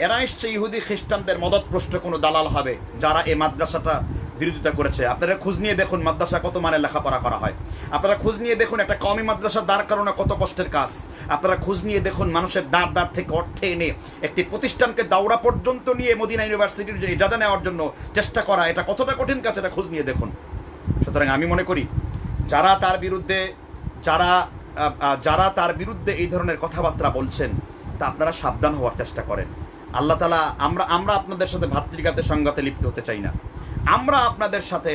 এরা নিশ্চয়ই ইহুদি খ্রিস্টানদের মদতপ্রষ্ট কোনো দালাল হবে যারা এই মাদ্রাসাটা বিরোধিতা করেছে। আপনারা খোঁজ নিয়ে দেখুন মাদ্রাসা কত মানের লেখাপড়া করা হয়, আপনারা খোঁজ নিয়ে দেখুন একটা কওমি মাদ্রাসা দাঁড় করানো কত কষ্টের কাজ, আপনারা খোঁজ নিয়ে দেখুন মানুষের দাঁড় থেকে অর্থে এনে একটি প্রতিষ্ঠানকে দাওরা পর্যন্ত নিয়ে মদিনা ইউনিভার্সিটির জন্য ইজাজা নেওয়ার জন্য চেষ্টা করা, এটা কতটা কঠিন কাজ, এটা খোঁজ নিয়ে দেখুন। সুতরাং আমি মনে করি যারা তার বিরুদ্ধে এই ধরনের কথাবার্তা বলছেন তা আপনারা সাবধান হওয়ার চেষ্টা করেন। আল্লাহ তাআলা আমরা আপনাদের সাথে ভাতৃঘাতের সংঘাতে লিপ্ত হতে চাই না, আমরা আপনাদের সাথে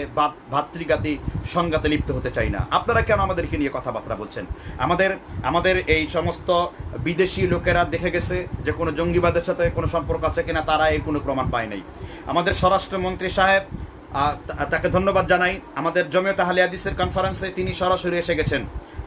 ভাতৃঘাতী সংঘাতে লিপ্ত হতে চাই না। আপনারা কেন আমাদেরকে নিয়ে কথাবার্তা বলছেন? আমাদের এই সমস্ত বিদেশি লোকেরা দেখে গেছে যে কোনো জঙ্গিবাদের সাথে কোনো সম্পর্ক আছে কিনা, তারা এর কোনো প্রমাণ পায় নাই। আমাদের স্বরাষ্ট্রমন্ত্রী সাহেব, তাকে ধন্যবাদ জানাই, আমাদের জমিয়ত আহলে হাদিসের কনফারেন্সে তিনি সরাসরি এসে গেছেন,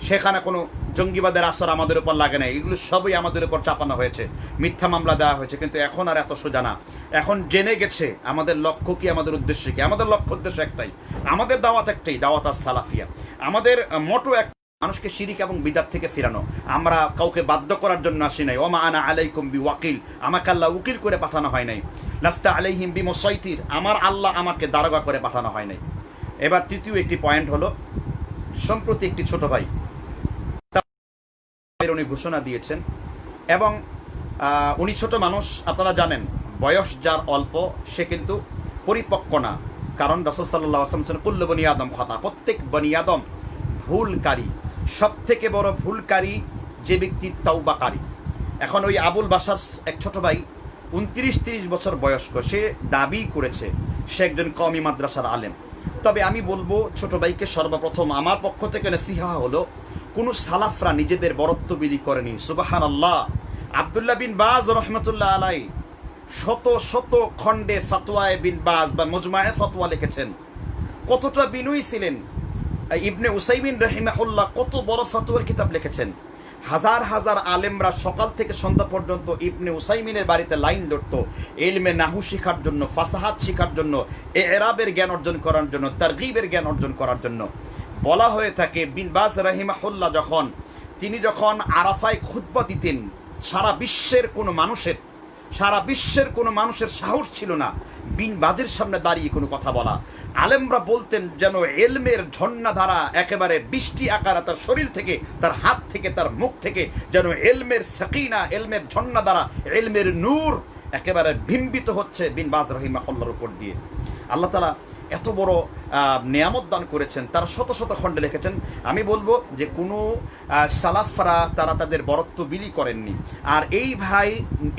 সেখানে কোনো জঙ্গিবাদের আসর আমাদের উপর লাগে নাই, এগুলো সবই আমাদের উপর চাপানো হয়েছে, মিথ্যা মামলা দেওয়া হয়েছে। কিন্তু এখন আর এত সোজা না, এখন জেনে গেছে আমাদের লক্ষ্য কি, আমাদের উদ্দেশ্য কি। আমাদের লক্ষ্য উদ্দেশ্য একটাই, আমাদের দাওয়াত একটাই, দাওয়াত আর সালাফিয়া। আমাদের মোটো এক, মানুষকে শিরিক এবং বিদআত থেকে ফিরানো। আমরা কাউকে বাধ্য করার জন্য আসি নাই। ওমা আনা আলাইকুম বিওয়াকিল, আমাকে আল্লাহ উকিল করে পাঠানো হয় নাই। লাস্তা আলাইহিম বিমুসাইতির, আমার আল্লাহ আমাকে দারোগা করে পাঠানো হয় নাই। এবার তৃতীয় একটি পয়েন্ট হলো, সম্প্রতি একটি ছোট ভাই উনি ঘোষণা দিয়েছেন, এবং উনি ছোট মানুষ, আপনারা জানেন বয়স যার অল্প সে কিন্তু পরিপক্ক না, কারণ রাসূল সাল্লাল্লাহু আলাইহি ওয়াসাল্লাম বলেছেন কুল্লু বনি আদম খাতা, প্রত্যেক বনি আদম ভুলকারী। সব থেকে বড় ভুলকারী যে ব্যক্তি তাওবাকারী। এখন ওই আবুল বাসার এক ছোট ভাই 29-30 বছর বয়স্ক, সে দাবি করেছে সে একজন কওমি মাদ্রাসার আলেম। তবে আমি বলবো ছোট ভাইকে সর্বপ্রথম আমার পক্ষ থেকে নসিহা হলো, কোনো সালাফরা নিজেদের বরত্ব বিলি করেনি। সুবহানাল্লাহ। আব্দুল্লাহ বিন বাজ রহমতুল্লাহ আলাই শত শত খণ্ডে ফাতওয়ায়ে বিন বাজ বা মুজমায়ে ফাতওয়া লিখেছেন। কতটা বিনয়ী ছিলেন ইবনে উসাইমিন রাহিমাহুল্লাহ, কত বড় ফাতওয়ার কিতাব লিখেছেন। হাজার হাজার আলেমরা সকাল থেকে সন্ধ্যা পর্যন্ত ইবনে উসাইমিনের বাড়িতে লাইন ধরত ইলমে নাহু শিখার জন্য, ফাসাহাত শিখার জন্য, এরাবের জ্ঞান অর্জন করার জন্য, তারগিবের জ্ঞান অর্জন করার জন্য। বলা হয়ে থাকে বিন বাজ রাহিমাহুল্লাহ তিনি যখন আরাফায় খুতবা দিতেন, সারা বিশ্বের কোনো মানুষের সাহস ছিল না বিন বাজের সামনে দাঁড়িয়ে কোনো কথা বলা। আলেমরা বলতেন যেন এলমের ঝর্ণাধারা একেবারে বৃষ্টি আকারে তার শরীর থেকে, তার হাত থেকে, তার মুখ থেকে যেন এলমের সাকিনা, এলমের ঝর্ণাধারা, এলমের নূর একেবারে বিম্বিত হচ্ছে বিন বাজ রাহিমাহুল্লাহর উপর দিয়ে। আল্লাহ তাআলা এত বড় নিয়ামত দান করেছেন, তারা শত শত খণ্ডে লিখেছেন। আমি বলবো যে কোনো সালাফরা তারা তাদের বরত্ব বিলি করেননি। আর এই ভাই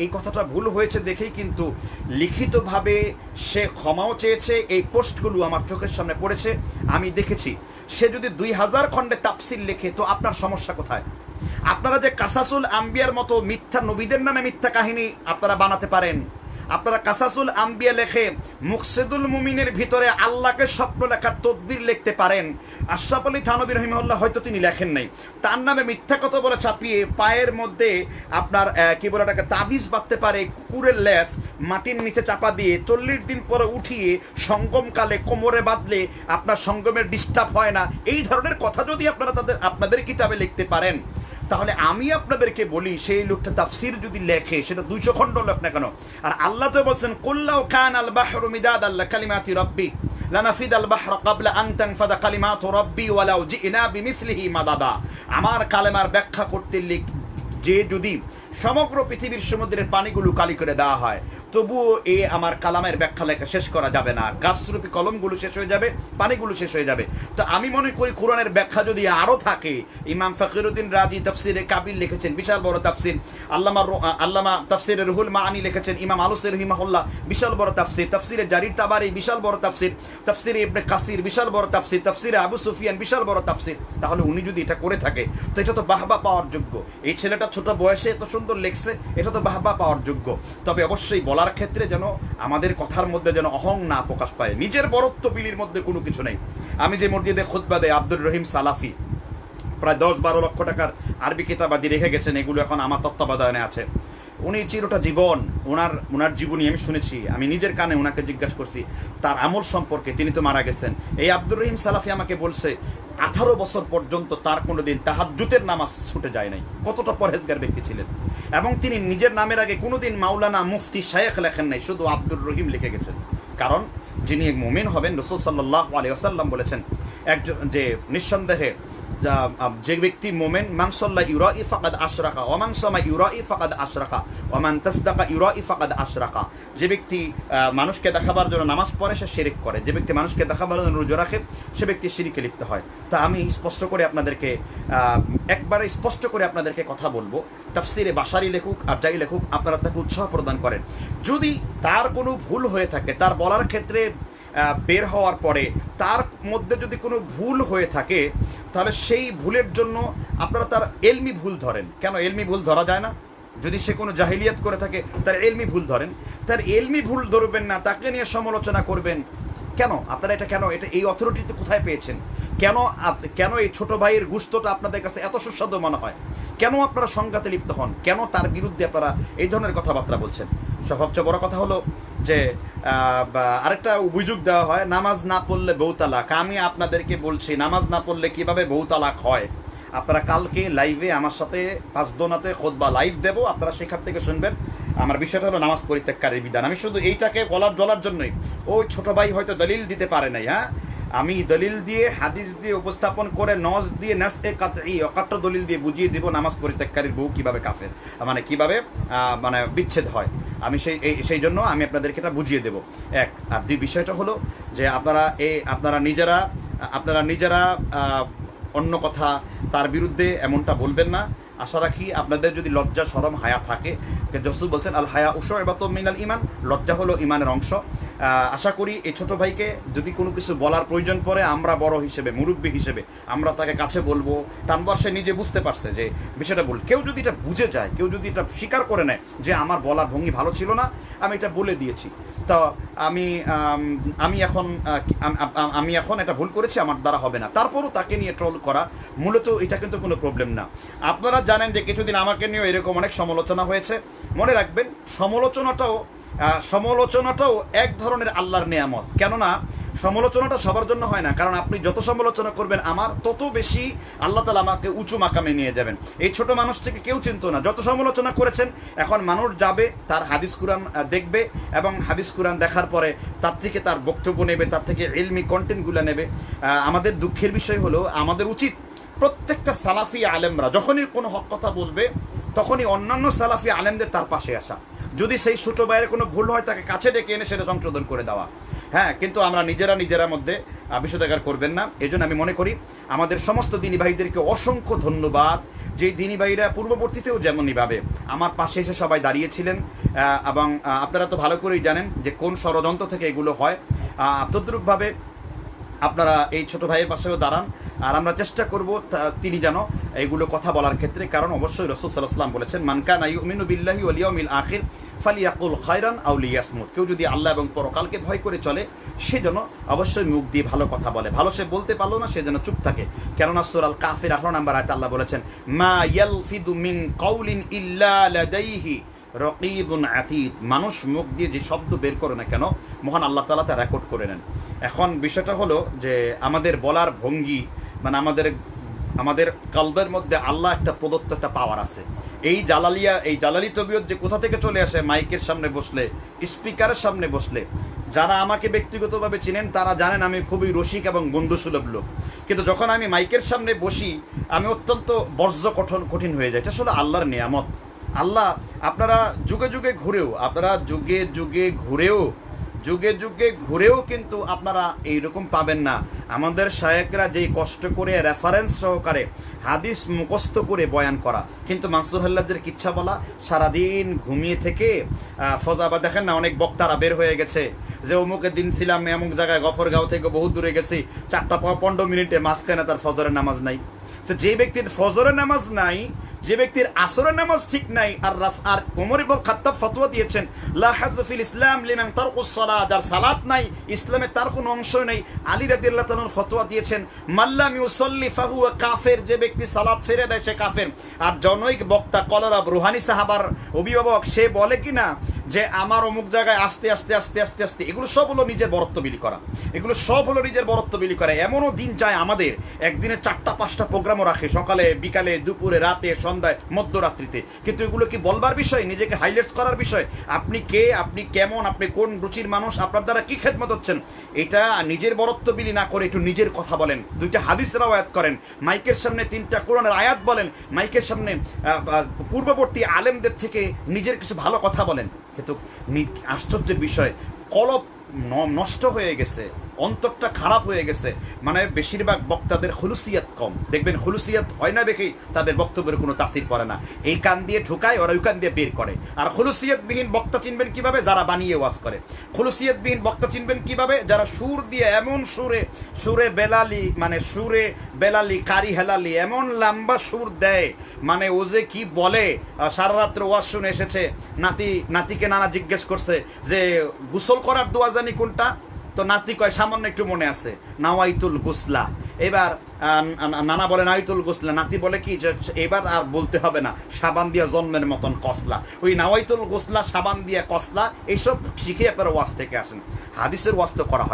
এই কথাটা ভুল হয়েছে দেখেই কিন্তু লিখিতভাবে সে ক্ষমাও চেয়েছে। এই পোস্টগুলো আমার চোখের সামনে পড়েছে, আমি দেখেছি। সে যদি 2000 খণ্ডে তাফসির লেখে তো আপনার সমস্যা কোথায়? আপনারা যে কাসাসুল আম্বিয়ার মতো মিথ্যা নবীদের নামে মিথ্যা কাহিনী আপনারা বানাতে পারেন, আপনারা কাসাসুল আম্বিয়া লেখে মুকসিদুল মুমিনের ভিতরে আল্লাহকে স্বপ্ন লেখার তদবির লিখতে পারেন। আশরাফ আলী থানভী রহিমাহুল্লাহ হয়তো তিনি লেখেন নাই, তার নামে মিথ্যা কথা বলে ছাপিয়ে পায়ের মধ্যে আপনার কি বলে এটাকে তাবিজ বাঁধতে পারে, কুকুরের লেজ মাটির নিচে চাপা দিয়ে 40 দিন পরে উঠিয়ে সঙ্গমকালে কোমরে বাঁধলে আপনার সঙ্গমের ডিস্টার্ব হয় না, এই ধরনের কথা যদি আপনারা আপনাদের কিতাবে লিখতে পারেন, তাহলে আমি আপনাদেরকে বলি সেই লোকটা তাফসির যদি লেখে সেটা 200 খণ্ড লেখ না কেন। আর আল্লাহ তো বলছেন কুল্লাউ কানাল বাহরু মিদাদাল লিকালিমাতি রাব্বি লানাফিদাল বাহরু ক্বাবলা আন তানফাদা কালিমাতু রাব্বি ওয়ালাউ জিনা বিমিসলিহি মাদাদা। আমার কালেমার ব্যাখ্যা করতে যে যদি সমগ্র পৃথিবীর সমুদ্রের পানিগুলো কালি করে দেওয়া হয় তবুও আমার কালামের ব্যাখ্যা লেখা শেষ করা যাবে না। গাছরূপী কলমগুলো শেষ হয়ে যাবে, পানিগুলো শেষ হয়ে যাবে। তো আমি মনে করি কোরআনের ব্যাখ্যা যদি আরও থাকে, ইমাম ফকিরউদ্দিন রাজি তাফসিরে কাবিল লিখেছেন, বিশাল বড় তাফসির। আল্লামা তাফসিরে রুহুল মাআনি লিখেছেন। ইমাম আলুসি রহিমাহুল্লাহ বিশাল বড় তাফসির। তাফসিরে জারির তাবারি বিশাল বড় তাফসির। তাফসিরে ইবনে কাসির বিশাল বড় তাফসির। তাফসিরে আবু সুফিয়ান বিশাল বড় তাফসির। তাহলে উনি যদি এটা করে থাকে তো এটা তো বাহবা পাওয়ার যোগ্য। এই ছেলেটা ছোট বয়সে এত সুন্দর লিখছে, এটা তো বাহবা পাওয়ার যোগ্য। তবে অবশ্যই বলার ক্ষেত্রে যেন আমাদের কথার মধ্যে যেন অহং না প্রকাশ পায়, নিজের বরত্ব বিলির মধ্যে কোনো কিছু নেই। আমি যে মসজিদে খুতবা দেই আব্দুর রহিম সালাফি প্রায় 10-12 লক্ষ টাকার আরবি কিতাবাদি রেখে গেছেন, এগুলো এখন আমার তত্ত্বাবধানে আছে। উনি চিরটা জীবন ওনার জীবনী আমি শুনেছি, আমি নিজের কানে ওনাকে জিজ্ঞাসা করছি তার আমল সম্পর্কে। তিনি তো মারা গেছেন। এই আব্দুর রহিম সালাফি আমাকে বলছে 18 বছর পর্যন্ত তার কোনো দিন তাহাজ্জুদের নামাজ ছুটে যায় নাই। কতটা পরহেজগার ব্যক্তি ছিলেন। এবং তিনি নিজের নামের আগে কোনোদিন মাওলানা মুফতি শায়েখ লেখেন নাই, শুধু আব্দুর রহিম লিখে গেছেন। কারণ যিনি মুমিন হবেন, রাসূল সাল্লাল্লাহু আলাইহি ওয়াসাল্লাম বলেছেন একজন যে নিঃসন্দেহে যে ব্যক্তি মোমেন মানসল্লা ইউরাই ফাকাদ আশরাকা ওয়া মান সামা ইউরাই ফাকাদ আশরাকা ওয়া মান তাসদাকা ইউরাই ফাকাদ আশরাকা। যে ব্যক্তি মানুষকে দেখাবার জন্য নামাজ পড়ে সে শিরক করে, যে ব্যক্তি মানুষকে দেখাবার জন্য রোজা রাখে সে ব্যক্তি শিরকে লিপ্ত হয়। তা আমি স্পষ্ট করে আপনাদেরকে একবারে স্পষ্ট করে আপনাদেরকে কথা বলবো, তাফসিরে বাশারি লেখুক আর যাই লেখুক আপনারা তাকে উৎসাহ প্রদান করেন। যদি তার কোনো ভুল হয়ে থাকে, তার বলার ক্ষেত্রে বের হওয়ার পরে তার মধ্যে যদি কোনো ভুল হয়ে থাকে, তাহলে সেই ভুলের জন্য আপনারা তার এলমি ভুল ধরেন। কেন এলমি ভুল ধরা যায় না? যদি সে কোনো জাহিলিয়াত করে থাকে তার এলমি ভুল ধরেন, তার এলমি ভুল ধরবেন না, তাকে নিয়ে সমালোচনা করবেন কেন? আপনারা এটা কেন, এটা এই অথরিটিতে কোথায় পেয়েছেন? কেন এই ছোট ভাইয়ের গুস্তটা আপনাদের কাছে এত সুস্বাদু মনে হয়? কেন আপনারা সংঘাতে লিপ্ত হন? কেন তার বিরুদ্ধে আপনারা এই ধরনের কথাবার্তা বলছেন? সবচেয়ে বড় কথা হলো যে আরেকটা অভিযোগ দেওয়া হয় নামাজ না পড়লে বউ তালাক। আমি আপনাদেরকে বলছি নামাজ না পড়লে কিভাবে বউ তালাক হয়। আপনারা কালকে লাইভে আমার সাথে 5 দোনাতে খুতবা লাইভ দেবো, আপনারা সেখান থেকে শুনবেন। আমার বিষয়টা হলো নামাজ পরিত্যাগকারীর বিধান। আমি শুধু এইটাকে বলার জন্যই, ওই ছোট ভাই হয়তো দলিল দিতে পারে নাই, হ্যাঁ আমি দলিল দিয়ে হাদিস দিয়ে উপস্থাপন করে নজ দিয়ে নাসে কাতঈ অকাট্য দলিল দিয়ে বুঝিয়ে দেব নামাজ পরিত্যাগকারীর বউ কিভাবে কাফের, মানে কিভাবে মানে বিচ্ছেদ হয়। আমি সেই জন্য আমি আপনাদেরকে এটা বুঝিয়ে দেব। এক আর দুই বিষয়টা হলো যে আপনারা নিজেরা অন্য কথা তার বিরুদ্ধে এমনটা বলবেন না। আশা রাখি আপনাদের যদি লজ্জা শরম হায়া থাকে, রাসূল বলছেন আল হায়া শু'বাতুম মিনাল ঈমান, লজ্জা হলো ঈমানের অংশ। আশা করি এই ছোট ভাইকে যদি কোনো কিছু বলার প্রয়োজন পড়ে, আমরা বড় হিসেবে, মুরব্বী হিসেবে আমরা তাকে কাছে বলবো। টানবার সে নিজে বুঝতে পারছে যে বিষয়টা ভুল। কেউ যদি এটা বুঝে যায়, কেউ যদি এটা স্বীকার করে নেয় যে আমার বলার ভঙ্গি ভালো ছিল না, আমি এটা বলে দিয়েছি, তো আমি এখন এটা ভুল করেছি, আমার দ্বারা হবে না, তারপরও তাকে নিয়ে ট্রোল করা মূলত এটা কিন্তু কোনো প্রবলেম না। আপনারা জানেন যে কিছুদিন আমাকে নিয়েও এরকম অনেক সমালোচনা হয়েছে। মনে রাখবেন, সমালোচনাটাও এক ধরনের আল্লাহর নেয়ামত। কেননা সমালোচনাটা সবার জন্য হয় না, কারণ আপনি যত সমালোচনা করবেন আমার তত বেশি আল্লাহ তাআলা আমাকে উঁচু মাকামে নিয়ে যাবেন। এই ছোট মানুষটিকে কেউ চিনত না, যত সমালোচনা করেছেন, এখন মানুষ যাবে তার হাদিস কুরআন দেখবে এবং হাদিস কুরআন দেখার পরে তার থেকে তার বক্তব্য নেবে, তার থেকে ইলমি কন্টেন্টগুলো নেবে। আমাদের দুঃখের বিষয় হলো, আমাদের উচিত প্রত্যেকটা সালাফি আলেমরা যখনই কোনো হক কথা বলবে তখনই অন্যান্য সালাফি আলেমদের তার পাশে আসা, যদি সেই ছোটো ভাইয়ের কোনো ভুল হয় তাকে কাছে ডেকে এনে সেটা সংশোধন করে দেওয়া। হ্যাঁ, কিন্তু আমরা নিজেরা মধ্যে বিষোদ্গার করবেন না। এই জন্য আমি মনে করি আমাদের সমস্ত দিনী ভাইদেরকে অসংখ্য ধন্যবাদ, যে দিনী ভাইরা পূর্ববর্তীতেও যেমনইভাবে আমার পাশে এসে সবাই দাঁড়িয়েছিলেন, এবং আপনারা তো ভালো করেই জানেন যে কোন ষড়যন্ত্র থেকে এগুলো হয়। তদ্রূপভাবে আপনারা এই ছোট ভাইয়ের পাশেও দাঁড়ান, আর আমরা চেষ্টা করব তিনি যেন এইগুলো কথা বলার ক্ষেত্রে, কারণ অবশ্যই রাসূল সাল্লাল্লাহু আলাইহি ওয়াসাল্লাম বলেছেন, মান কানা ইউমিনু বিল্লাহি ওয়াল ইয়াউমিল আখির ফালিয়াকুল খায়রান আও লিয়াসমুত। কেউ যদি আল্লাহ এবং পরকালকে ভয় করে চলে, সে যেন অবশ্যই মুখ দিয়ে ভালো কথা বলে। ভালো সে বলতে পারলো না, সে যেন চুপ থাকে। কেননা সূরা আল কাফের 18 নম্বর আয়াতে আল্লাহ বলেছেন, মা ইয়ালফিদু মিন কাউলিন ইল্লা লাদাইহি রকিবুন আতীদ। মানুষ মুখ দিয়ে যে শব্দ বের করে না কেন, মহান আল্লাহ তাআলা তা রেকর্ড করে নেন। এখন বিষয়টা হলো যে আমাদের বলার ভঙ্গি, মানে আমাদের কলবের মধ্যে আল্লাহ একটা প্রদত্ত একটা পাওয়ার আছে। এই জালালি তবিয়ত যে কোথা থেকে চলে আসে, মাইকের সামনে বসলে, স্পিকারের সামনে বসলে। যারা আমাকে ব্যক্তিগতভাবে চিনেন তারা জানেন আমি খুবই রসিক এবং বন্ধুসুলভ লোক, কিন্তু যখন আমি মাইকের সামনে বসি আমি অত্যন্ত কঠিন হয়ে যায়। এটা আসলে আল্লাহর নিয়ামত। আল্লাহ আপনারা যুগে যুগে ঘুরেও কিন্তু আপনারা এইরকম পাবেন না। আমাদের শায়েকরা যেই কষ্ট করে রেফারেন্স সহকারে হাদিস মুখস্থ করে বয়ান করা, কিন্তু মানসুর হাল্লাজের কিচ্ছা বলা, সারাদিন ঘুমিয়ে থেকে ফজাবা দেখেন না, অনেক বক্তারা বের হয়ে গেছে যে অমুকের দিন ছিলাম এমুক জায়গায়, গফরগাঁও থেকে বহু দূরে গেছি, 4:15 মিনিটে মাঝখানে তার ফজরের নামাজ নাই। তো যে ব্যক্তির ফজরের নামাজ নাই, যে ব্যক্তির আসরের নামাজ ঠিক নাই, আর ওমর ইবনে খাত্তাব ফতোয়া দিয়েছেন লা হাযফ ফিল ইসলাম লিমান তারকুস সালাত, যার সালাত নাই ইসলামে তার কোনো অংশ নেই। আলী রাদিয়াল্লাহু তাআলা ফতোয়া দিয়েছেন মাল্লাম ইউসাল্লি ফাহুয়া কাফের, যে ব্যক্তি সালাত ছেড়ে দেয় সে কাফের। আর জনৈক বক্তা কলরব রুহানি সাহাবার অভিভাবক, সে বলে কিনা যে আমার অমুক জায়গায় আস্তে আস্তে, এগুলো সব হলো নিজের বরত্ব বিলি করা। এমনও দিন যায় আমাদের, একদিনে 4টা-5টা প্রোগ্রামও রাখে, সকালে, বিকালে, দুপুরে, রাতে, সন্ধ্যায়, মধ্যরাত্রিতে। কিন্তু এগুলো কি বলবার বিষয়, নিজেকে হাইলাইটস করার বিষয়? আপনি কে, আপনি কেমন, আপনি কোন রুচির মানুষ, আপনার দ্বারা কি খেদমত হচ্ছেন, এটা নিজের বরত্ব বিলি না করে একটু নিজের কথা বলেন, 2টা হাদিস রাওয়ায়াত করেন, মাইকের সামনে 3টা কোরআনের আয়াত বলেন, মাইকের সামনে পূর্ববর্তী আলেমদের থেকে নিজের কিছু ভালো কথা বলেন। কিন্তু আশ্চর্যের বিষয়, কলব নষ্ট হয়ে গেছে, অন্তরটা খারাপ হয়ে গেছে। মানে বেশিরভাগ বক্তাদের খুলুসিয়াত কম, দেখবেন খুলুসিয়াত হয় না দেখেই তাদের বক্তব্যের কোনো তাসির পড়ে না। এই কান দিয়ে ঢুকায়, ওরা ওই কান দিয়ে বের করে। আর খুলুসিয়াতবিহীন বক্তা চিনবেন কিভাবে? যারা বানিয়ে ওয়াজ করে। খুলুসিয়াতবিহীন বক্তা চিনবেন কিভাবে? যারা সুর দিয়ে এমন সুরে বেলালি কারি হেলালি এমন লম্বা সুর দেয়, মানে ও যে কি বলে। সারা রাত্র ওয়াজ শুনে এসেছে, নাতিকে নানা জিজ্ঞেস করছে যে গোসল করার দোয়া জানি কোনটা, তো নাতি কয় সামান্য একটু মনে আছে, নাওয়াইতুল গুসলা। এবার নানা বলে নাওয়াইতুল গুসলা, নাতি বলে কি যে এবার আর বলতে হবে না, সাবান দিয়া জন্মের মতন কসলা। ওই নাওয়াইতুল গুসলা, সাবান দিয়া কসলা, এইসব শিখে আপনারা ওয়াজ থেকে আসেন। হাদিসের ওয়াজ তো করা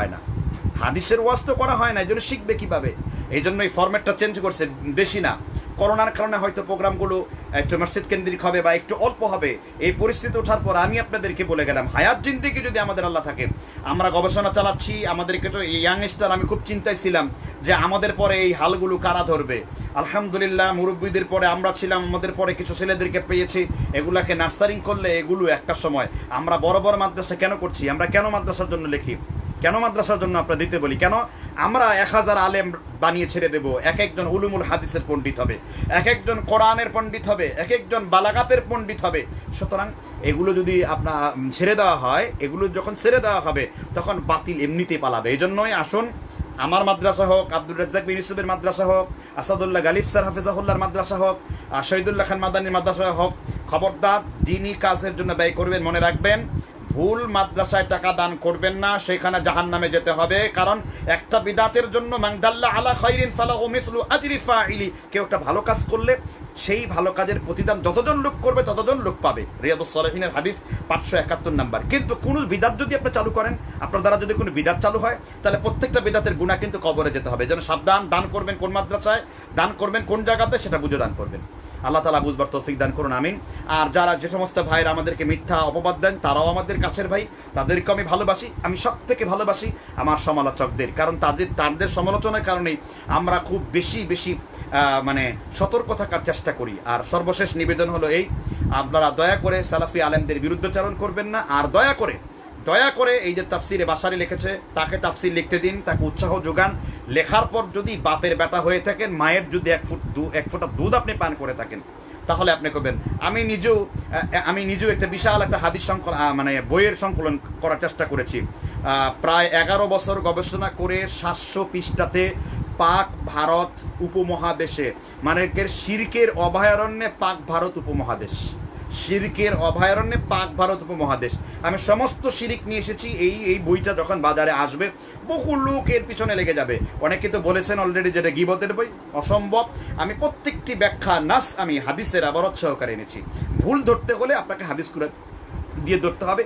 হয় না, এই জন্য শিখবে কিভাবে? এই জন্য এই ফরম্যাটটা চেঞ্জ করছে, বেশি না। করোনার কারণে হয়তো প্রোগ্রামগুলো একটু মসজিদ কেন্দ্রিক হবে বা একটু অল্প হবে। এই পরিস্থিতি ওঠার পর আমি আপনাদেরকে বলে গেলাম, হায়াত জিন্দেগি যদি আমাদের আল্লাহ থাকে, আমরা গবেষণা চালাচ্ছি। আমাদেরকে তো এই ইয়াংস্টার, আমি খুব চিন্তায় ছিলাম যে আমাদের পরে এই হালগুলো কারা ধরবে। আলহামদুলিল্লাহ, মুরব্বীদের পরে আমরা ছিলাম, আমাদের পরে কিছু ছেলেদেরকে পেয়েছি। এগুলাকে নার্সারিং করলে এগুলো একটা সময়, আমরা বড় বড় মাদ্রাসা কেন করছি, আমরা কেন মাদ্রাসার জন্য লিখি, কেন মাদ্রাসার জন্য আমরা দিতে বলি? কেন আমরা 1000 আলেম বানিয়ে ছেড়ে দেব? এক একজন উলুমুল হাদিসের পণ্ডিত হবে, এক একজন কোরআনের পণ্ডিত হবে, এক একজন বালাগাতের পণ্ডিত হবে। সুতরাং এগুলো যদি আপনার ছেড়ে দেওয়া হয়, এগুলো যখন ছেড়ে দেওয়া হবে তখন বাতিল এমনিতেই পালাবে। এই জন্যই আসুন, আমার মাদ্রাসা হোক, আব্দুর রাজ্জাক বিন ইউসুফের মাদ্রাসা হোক, আসাদুল্লাহ গালিব স্যার হাফিজাহুল্লাহর মাদ্রাসা হোক, শহীদুল্লাহ খান মাদানির মাদ্রাসা হোক, খবরদার দিনী কাজের জন্য ব্যয় করবেন। মনে রাখবেন, ভুল মাদ্রাসায় টাকা দান করবেন না, সেখানে জাহান্নামে যেতে হবে। কারণ একটা বিদাতের জন্য মাংদাল্লা আলা খাইরিন ফালাহু মিসলু আজরি ফাইলি, কেউ একটা ভালো কাজ করলে সেই ভালো কাজের প্রতিদান যতজন লোক করবে ততজন লোক পাবে। রিয়াদুস সালিহিনের হাদিস 571 নাম্বার। কিন্তু কোনো বিদাত যদি আপনি চালু করেন, আপনার দ্বারা যদি কোনো বিদাত চালু হয়, তাহলে প্রত্যেকটা বিদাতের গুনাহ কিন্তু কবরে যেতে হবে। যেন সাবধান, দান করবেন কোন মাদ্রাসায়, দান করবেন কোন জায়গাতে, সেটা বুঝে দান করবেন। আল্লাহ তাআলা বুঝবার তৌফিক দান করুন, আমিন। আর যারা যে সমস্ত ভাইরা আমাদেরকে মিথ্যা অপবাদ দেন, তারাও আমাদের কাছের ভাই, তাদেরকে আমি ভালোবাসি। আমি সব থেকে ভালোবাসি আমার সমালোচকদের, কারণ তাদের সমালোচনার কারণেই আমরা খুব বেশি মানে সতর্ক থাকার চেষ্টা করি। আর সর্বশেষ নিবেদন হলো এই, আপনারা দয়া করে সালাফি আলেমদের বিরুদ্ধচারণ করবেন না। আর দয়া করে এই যে তাফসিরে বাসারি লিখেছে, তাকে তাফসির লিখতে দিন, তাকে উৎসাহ যোগান। লেখার পর যদি বাপের বেটা হয়ে থাকেন, মায়ের যদি এক ফোঁটা দুধ আপনি পান করে থাকেন, তাহলে আপনি করবেন। আমি নিজেও একটা বিশাল একটা হাদিস সংকলন, মানে বইয়ের সংকলন করার চেষ্টা করেছি। প্রায় 11 বছর গবেষণা করে 700 পৃষ্ঠাতে পাক ভারত উপমহাদেশে, মানে শিরকের অভয়ারণ্যে পাক ভারত উপমহাদেশ, শিরকের অভয়ারণ্যে পাক ভারত উপমহাদেশ, আমি সমস্ত শিরিক নিয়ে এসেছি। এই বইটা যখন বাজারে আসবে, বহু লোক এর পিছনে লেগে যাবে। অনেকে তো বলেছেন অলরেডি যেটা গীবতের বই, অসম্ভব। আমি প্রত্যেকটি ব্যাখ্যা নাস আমি হাদিসের আবরত সহকারে এনেছি। ভুল ধরতে হলে আপনাকে হাদিস করে দিয়ে ধরতে হবে।